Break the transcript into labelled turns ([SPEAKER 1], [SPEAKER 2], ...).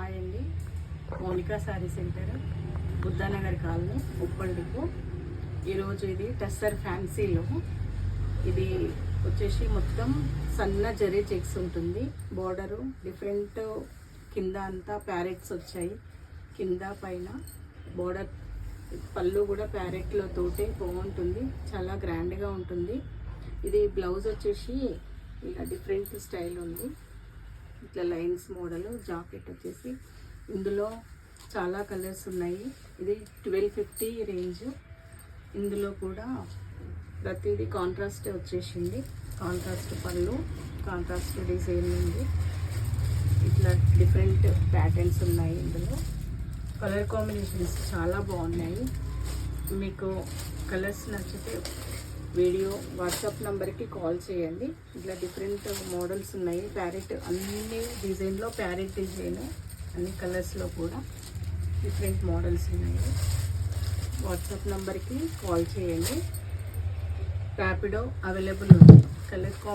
[SPEAKER 1] Hi అండి, Monica sari centre, Buddhanagar colony, Uppal depot. ఈరోజు ఇది టస్సర్ ఫ్యాన్సీలో ఇది వచ్చేసి మొత్తం సన్న జరీ చెక్స్ ఉంటుంది. బోర్డరు డిఫరెంట్, కింద అంతా ప్యారెట్స్ వచ్చాయి, కింద పైన బోర్డర్, పళ్ళు కూడా ప్యారెట్లో తోటే బాగుంటుంది, చాలా గ్రాండ్గా ఉంటుంది. ఇది బ్లౌజ్ వచ్చేసి ఇలా డిఫరెంట్ స్టైల్ ఉంది, ఇట్లా లైన్స్ మోడల్. జాకెట్ వచ్చేసి ఇందులో చాలా కలర్స్ ఉన్నాయి. ఇది 1250 రేంజ్. ఇందులో కూడా ప్రతిదీ కాంట్రాస్ట్ వచ్చేసింది, కాంట్రాస్ట్ పళ్ళు, కాంట్రాస్ట్ డిజైన్ ఉంది. ఇట్లా డిఫరెంట్ ప్యాటర్న్స్ ఉన్నాయి. ఇందులో కలర్ కాంబినేషన్స్ చాలా బాగున్నాయి. మీకు కలర్స్ నచ్చితే వీడియో వాట్సాప్ నెంబర్కి కాల్ చేయండి. ఇట్లా డిఫరెంట్ మోడల్స్ ఉన్నాయి. ప్యారెట్ అన్ని డిజైన్లో, ప్యారెట్ డిజైన్ అన్ని కలర్స్లో కూడా డిఫరెంట్ మోడల్స్ ఉన్నాయి. వాట్సాప్ నెంబర్కి కాల్ చేయండి. ర్యాపిడో అవైలబుల్ ఉంది. కలర్